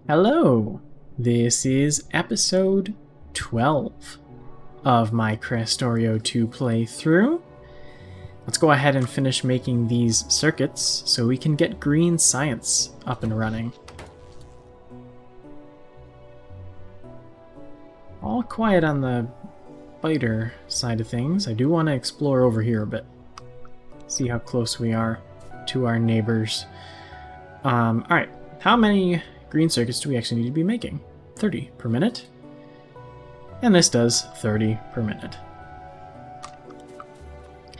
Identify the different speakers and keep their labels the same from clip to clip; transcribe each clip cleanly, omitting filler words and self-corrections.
Speaker 1: Hello! This is episode 12 of my Krastorio 2 playthrough. Let's go ahead and finish making these circuits so we can get green science up and running. All quiet on the biter side of things. I do want to explore over here a bit. See how close we are to our neighbors. Alright, how many green circuits do we actually need to be making? 30 per minute. And this does 30 per minute.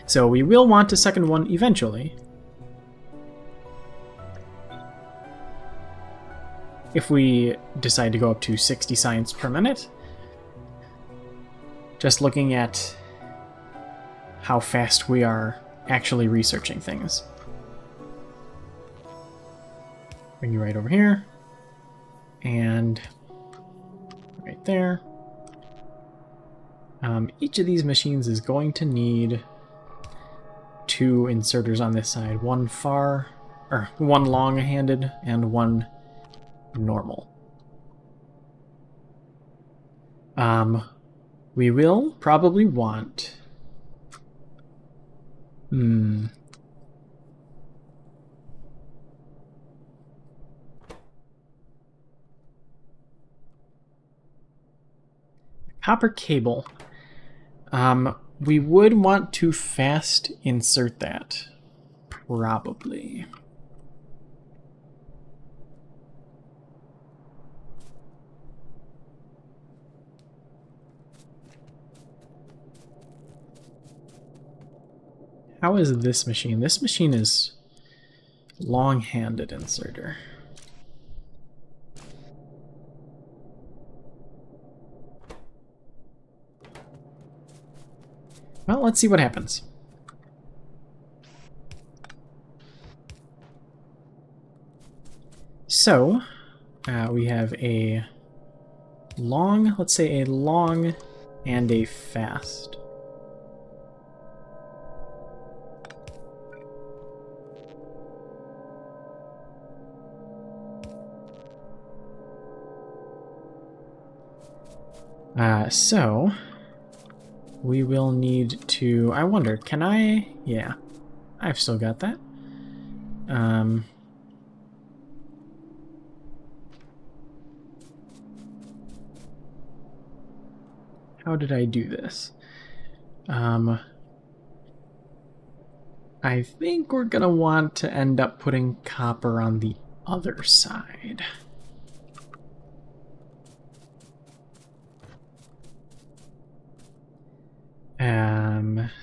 Speaker 1: So we will want a second one eventually. If we decide to go up to 60 science per minute. Just looking at how fast we are actually researching things. Bring you right over here. And right there. Each of these machines is going to need 2 inserters on this side. One long-handed and one normal. We will probably want... Copper cable. We would want to fast insert that. Probably. How is this machine? This machine is long-handed inserter. Well, let's see what happens. So, we have a long, let's say a long and a fast. So we will need to, I wonder, can I? Yeah, I've still got that. How did I do this? I think we're gonna want to end up putting copper on the other side.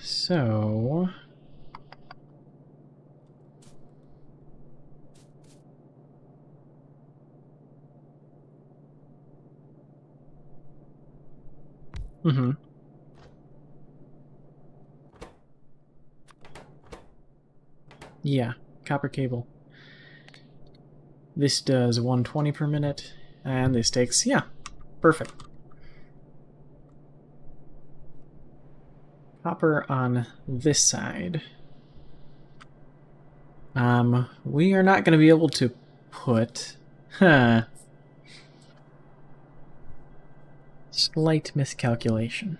Speaker 1: So... Yeah, copper cable. This does 120 per minute, and this takes, yeah, perfect. Copper on this side. We are not going to be able to put... Slight miscalculation.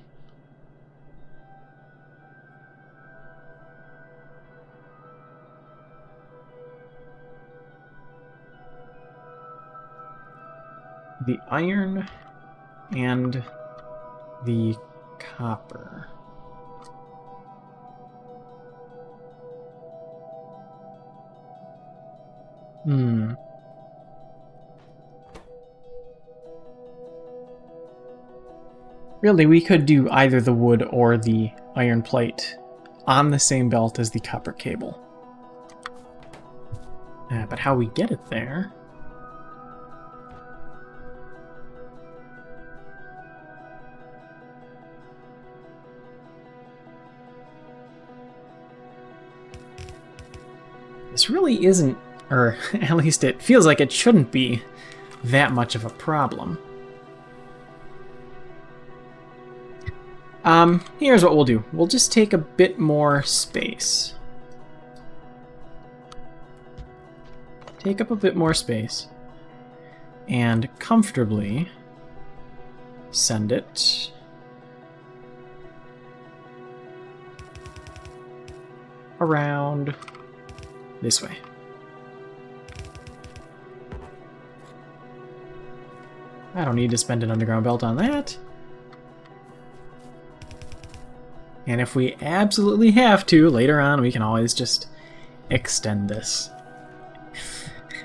Speaker 1: The iron and the copper. Really, we could do either the wood or the iron plate on the same belt as the copper cable. But how we get it there... This really isn't, or at least it feels like it shouldn't be, that much of a problem. Here's what we'll do. We'll just take a bit more space. Take up a bit more space. and comfortably send it around this way. I don't need to spend an underground belt on that. And if we absolutely have to, later on, we can always just extend this.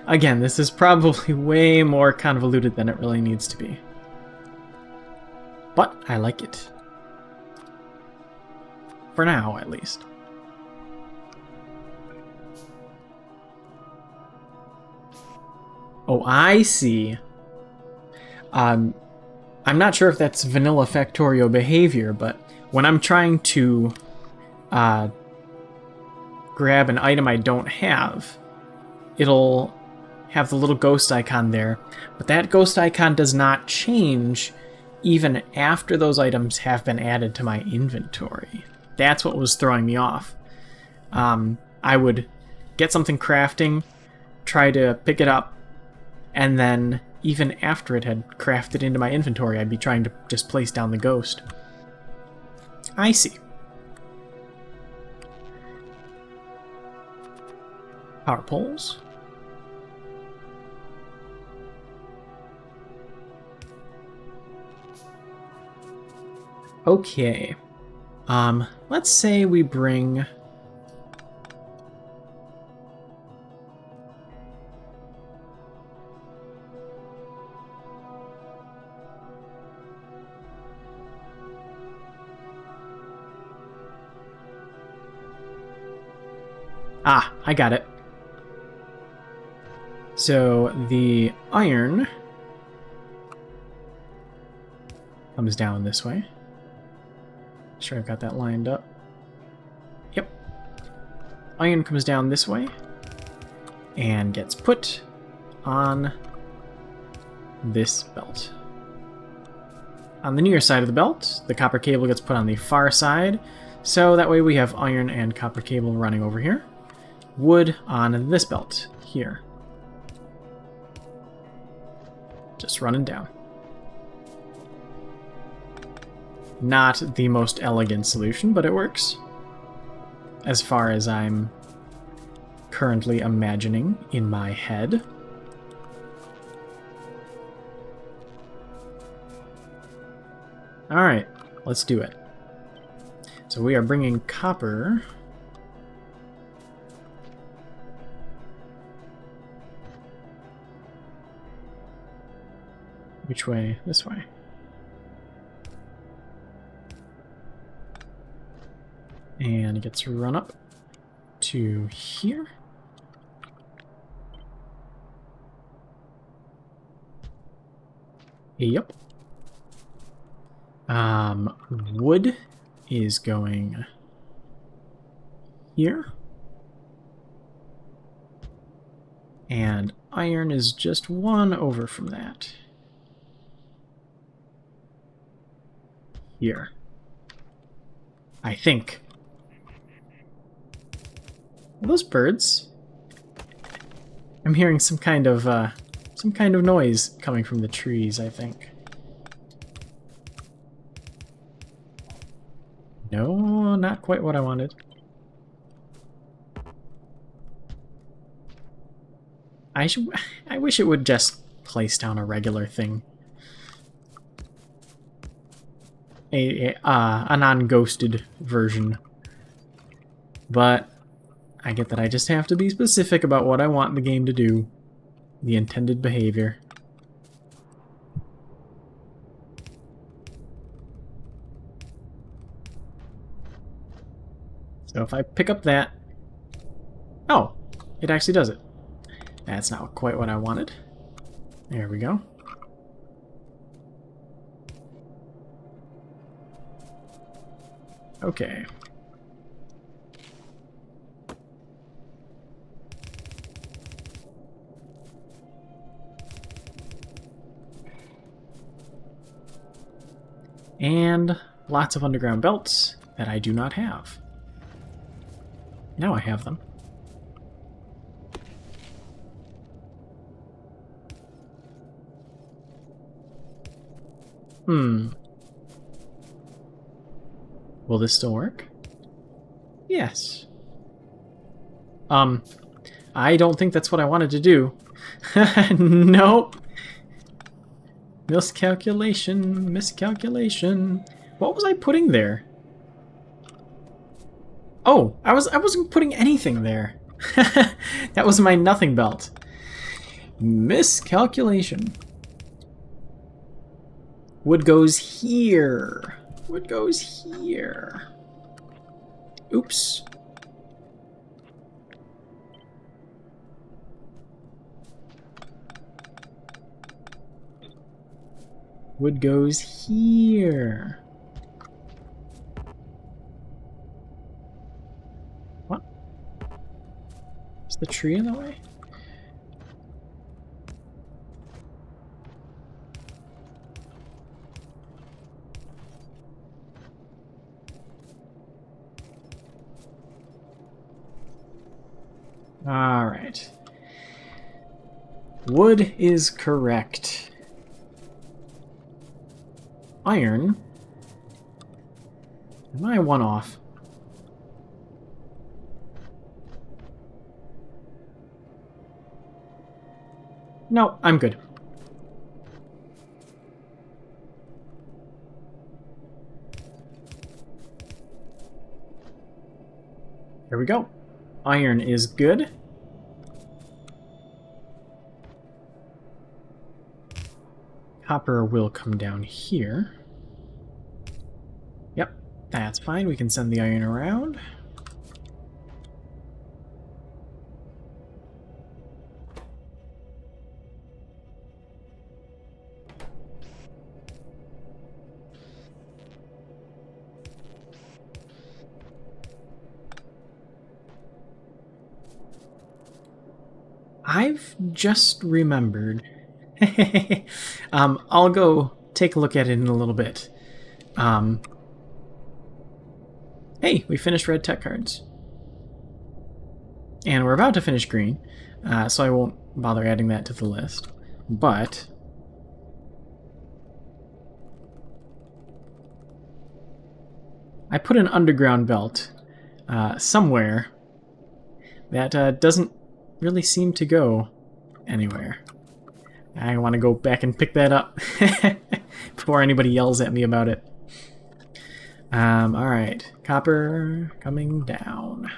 Speaker 1: Again, this is probably way more convoluted than it really needs to be. But I like it. For now, at least. Oh, I see. I'm not sure if that's vanilla Factorio behavior, but when I'm trying to grab an item I don't have, it'll have the little ghost icon there, but that ghost icon does not change even after those items have been added to my inventory. That's what was throwing me off. I would get something crafting, try to pick it up, and then even after it had crafted into my inventory, I'd be trying to just place down the ghost. I see. Power poles. Okay. Let's say we bring... Ah, I got it. So the iron comes down this way. Sure, I've got that lined up. Yep. Iron comes down this way and gets put on this belt. On the near side of the belt, the copper cable gets put on the far side, so that way we have iron and copper cable running over here. Wood on this belt here. Just running down. Not the most elegant solution, but it works. As far as I'm currently imagining in my head. Alright, let's do it. So we are bringing copper... Which way? This way. And it gets run up to here. Yep. Wood is going here. And iron is just one over from that. Here. I think. Are those birds? I'm hearing some kind of noise coming from the trees, I think. No, not quite what I wanted. I wish it would just place down a regular thing. A non-ghosted version. But I get that I just have to be specific about what I want the game to do. The intended behavior. So if I pick up that... Oh! It actually does it. That's not quite what I wanted. There we go. Okay. And lots of underground belts that I do not have. Now I have them. Hmm. Will this still work? Yes. I don't think that's what I wanted to do. Nope. Miscalculation, miscalculation. What was I putting there? Oh, I wasn't putting anything there. That was my nothing belt. Miscalculation. Wood goes here. Wood goes here. Oops. Wood goes here. What? Is the tree in the way? All right. Wood is correct. Iron. Am I one off? No, I'm good. There we go. Iron is good. Copper will come down here. Yep, that's fine. We can send the iron around. I've just remembered. I'll go take a look at it in a little bit. Hey, we finished red tech cards. And we're about to finish green, so I won't bother adding that to the list. But I put an underground belt somewhere that doesn't really seem to go anywhere. I want to go back and pick that up before anybody yells at me about it. Alright, copper coming down.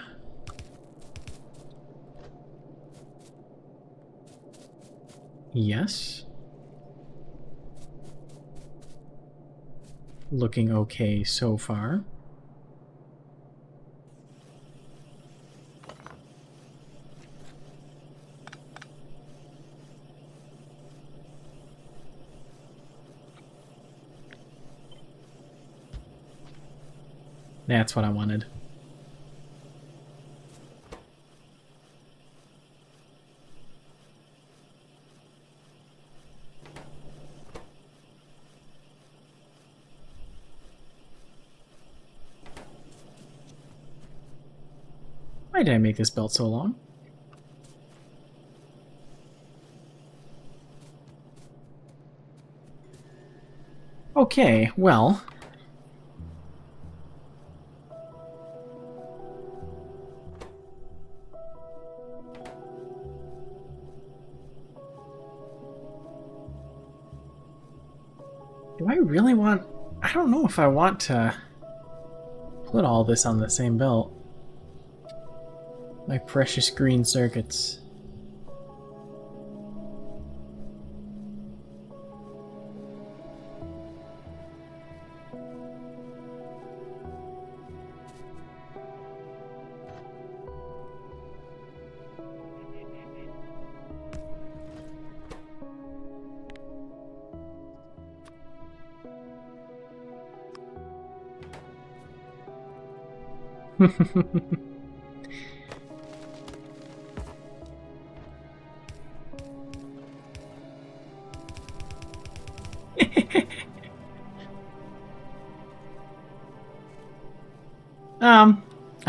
Speaker 1: Yes. Looking okay so far. That's what I wanted. Why did I make this belt so long? Okay, well... do I really want... I don't know if I want to put all this on the same belt. My precious green circuits.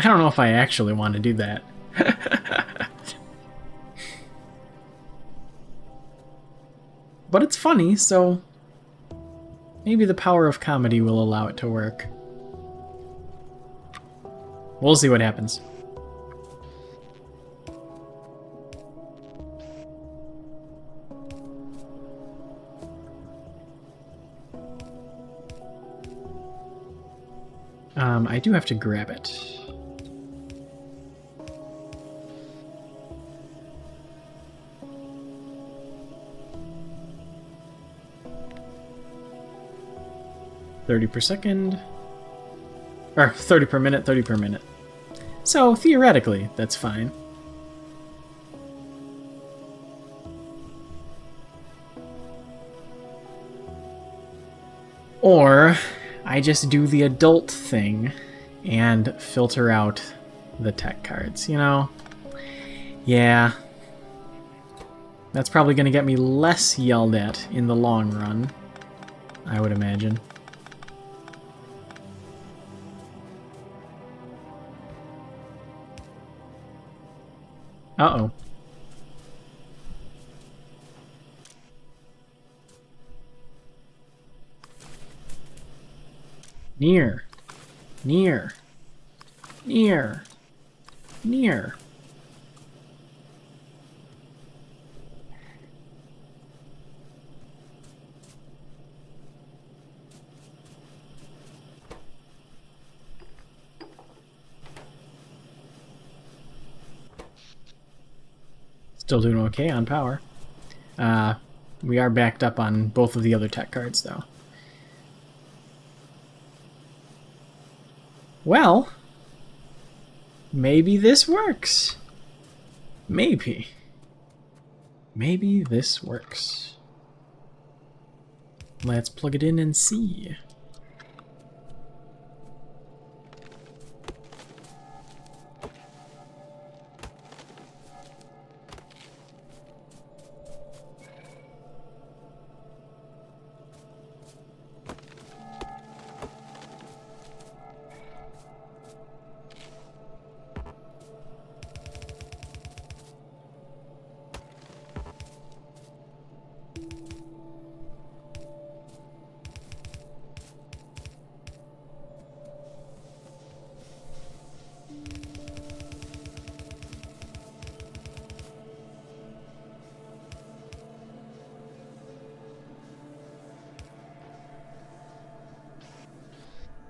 Speaker 1: I don't know if I actually want to do that. But it's funny, so Maybe the power of comedy will allow it to work. We'll see what happens. I do have to grab it. $30 per second. Or 30 per minute, 30 per minute. So, theoretically, that's fine. Or, I just do the adult thing and filter out the tech cards, you know? Yeah. That's probably going to get me less yelled at in the long run, I would imagine. Uh-oh. Near. Near. Near. Near. Still doing okay on power. We are backed up on both of the other tech cards, though. Well, maybe this works. Maybe. Maybe this works. Let's plug it in and see.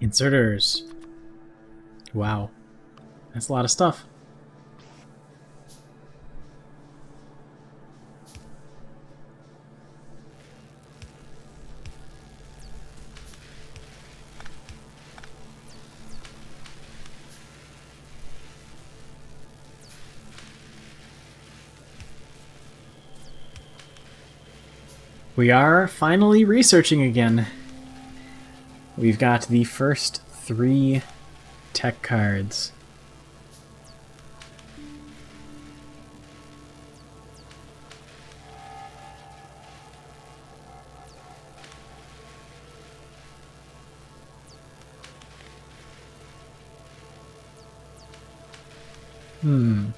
Speaker 1: Inserters. Wow. That's a lot of stuff. We are finally researching again. We've got the first 3 tech cards. Hmm.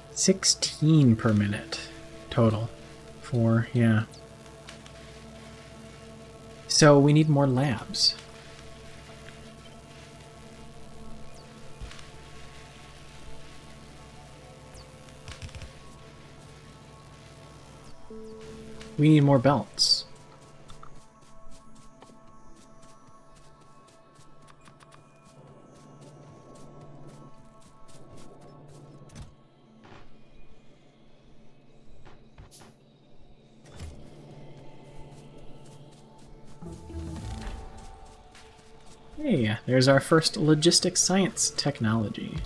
Speaker 1: 16 per minute total. 4, yeah. So we need more labs. We need more belts. Hey, there's our first logistics science technology.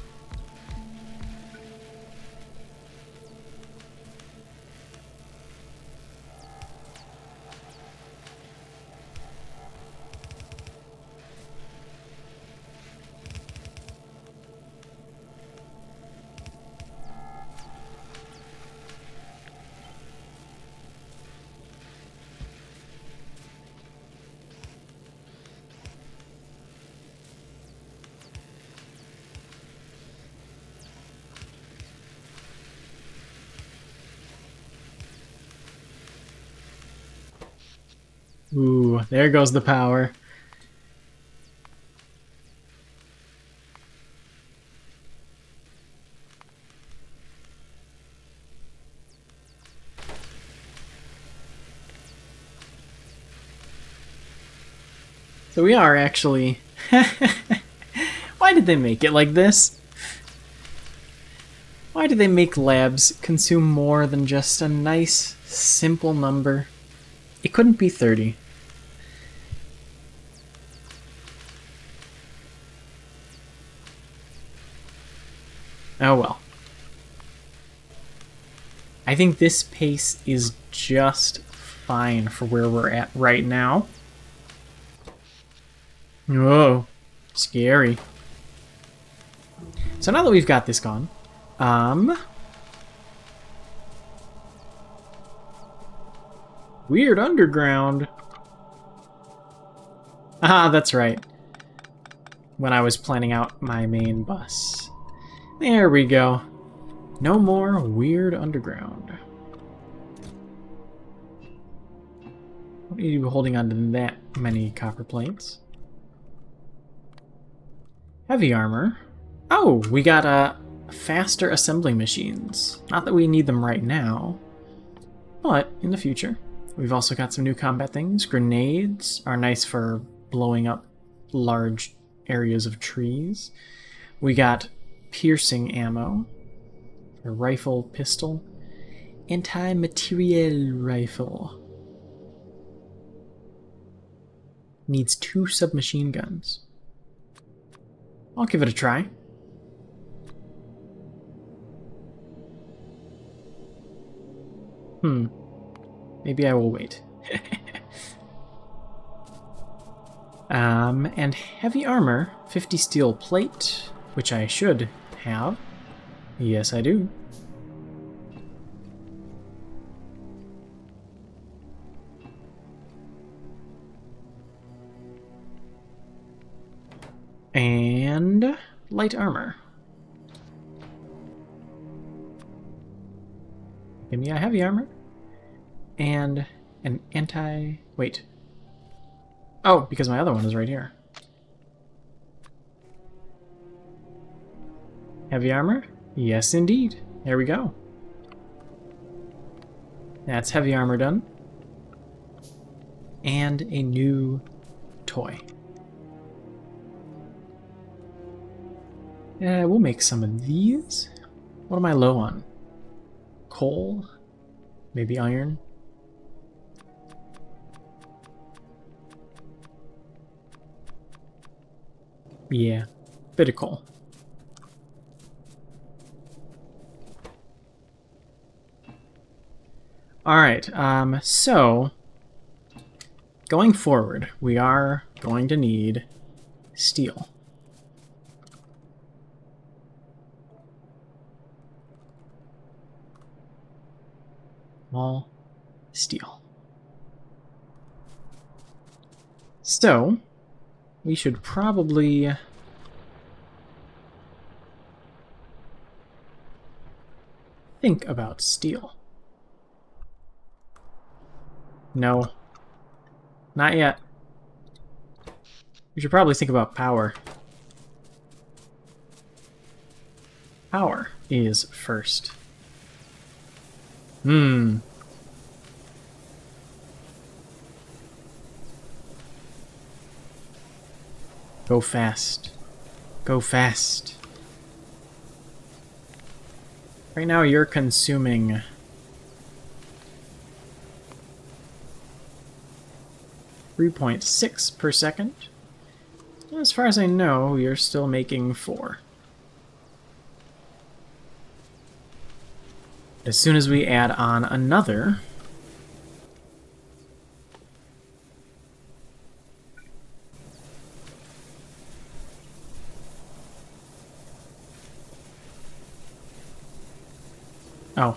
Speaker 1: Ooh, there goes the power. So we are actually... Why did they make it like this? Why do they make labs consume more than just a nice, simple number? It couldn't be 30. Oh well. I think this pace is just fine for where we're at right now. Whoa, scary. So now that we've got this gone, weird underground. Ah, that's right. When I was planning out my main bus. There we go. No more weird underground. What are you holding on to that many copper plates? Heavy armor. Oh, we got faster assembling machines. Not that we need them right now, but in the future. We've also got some new combat things. Grenades are nice for blowing up large areas of trees. We got piercing ammo for rifle, pistol, anti-materiel rifle. Needs 2 submachine guns. I'll give it a try. Maybe I will wait. And heavy armor, 50 steel plate, which I should have. Yes, I do. And light armor. Give me a heavy armor. And an anti... Wait. Oh, because my other one is right here. Heavy armor? Yes, indeed. There we go. That's heavy armor done. And a new toy. We'll make some of these. What am I low on? Coal? Maybe iron? Yeah, bit of coal. Alright, so going forward, we are going to need steel. All steel. So, we should probably think about steel. No. Not yet. We should probably think about power. Power is first. Go fast. Go fast. Right now you're consuming 3.6 per second. As far as I know, you're still making 4. As soon as we add on another, oh,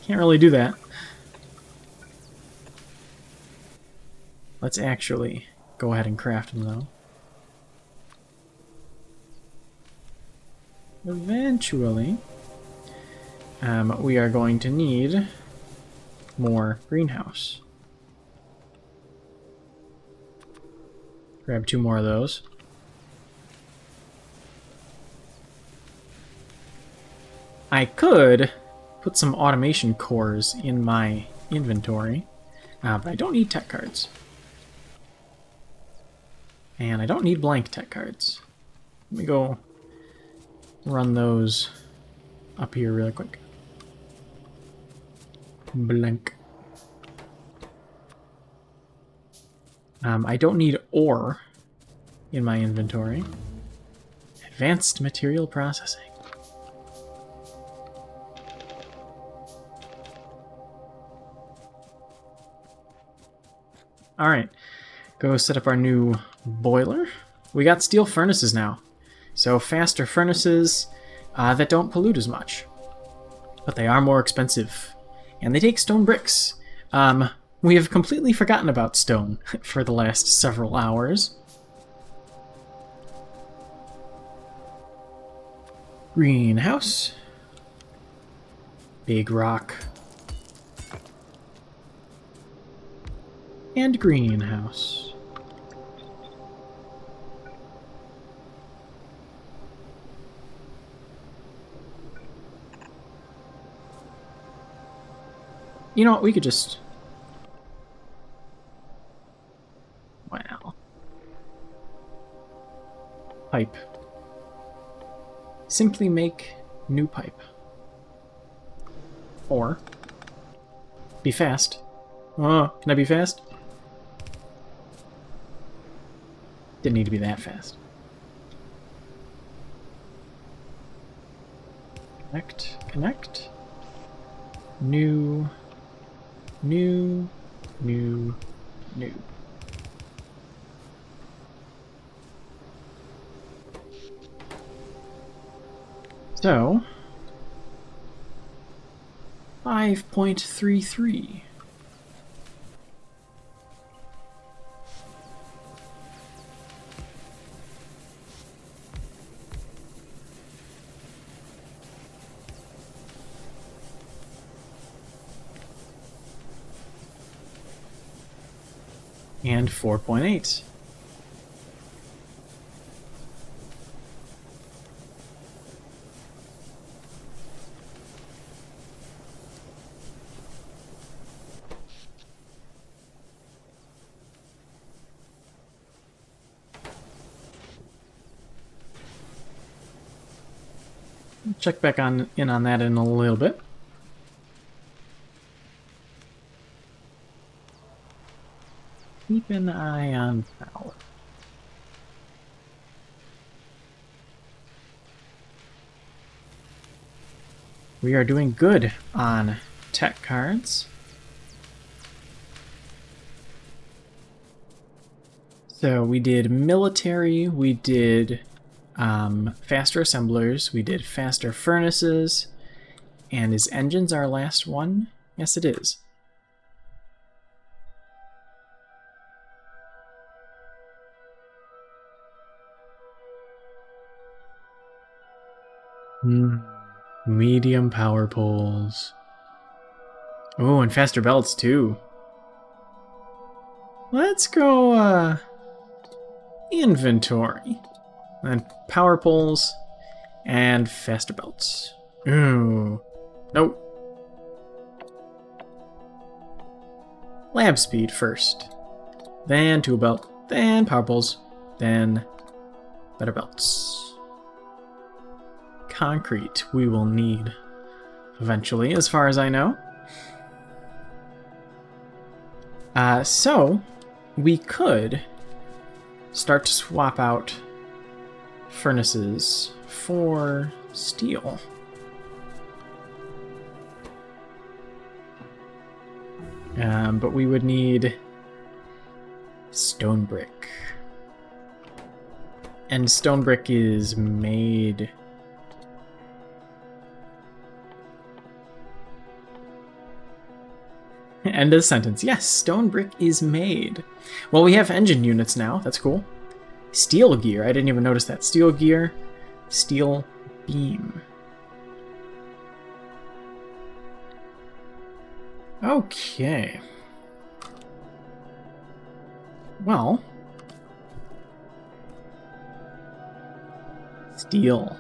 Speaker 1: can't really do that. Let's actually go ahead and craft them, though. Eventually, we are going to need more greenhouse. Grab 2 more of those. I could put some automation cores in my inventory, but I don't need tech cards. And I don't need blank tech cards. Let me go run those up here really quick. Blank. I don't need ore in my inventory. Advanced material processing. Alright, go set up our new boiler. We got steel furnaces now. So faster furnaces that don't pollute as much. But they are more expensive. And they take stone bricks. We have completely forgotten about stone for the last several hours. Greenhouse. Big rock. And greenhouse. You know what, we could just... Wow. Pipe. Simply make new pipe. Or... be fast. Oh, can I be fast? Didn't need to be that fast. Connect, connect. New, new, new, new. So, 5.33. And 4.8. Check back in on that in a little bit. Keep an eye on power. We are doing good on tech cards. So we did military, we did faster assemblers, we did faster furnaces, and is engines our last one? Yes, it is. Medium power poles. Oh, and faster belts too. Let's go inventory. And power poles and faster belts. Ooh. Nope. Lab speed first. Then tool belt. Then power poles. Then better belts. Concrete we will need eventually, as far as I know. So we could start to swap out furnaces for steel. But we would need stone brick. And stone brick is made... End of the sentence. Yes, stone brick is made. Well, we have engine units now. That's cool. Steel gear. I didn't even notice that. Steel gear. Steel beam. Okay. Well, Steel.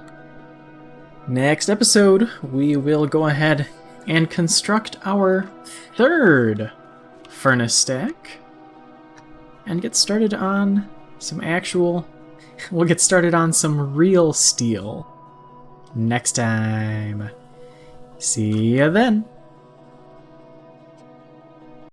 Speaker 1: Next episode, we will go ahead and construct our third furnace stack and get started on some we'll get started on some real steel next time. See ya then.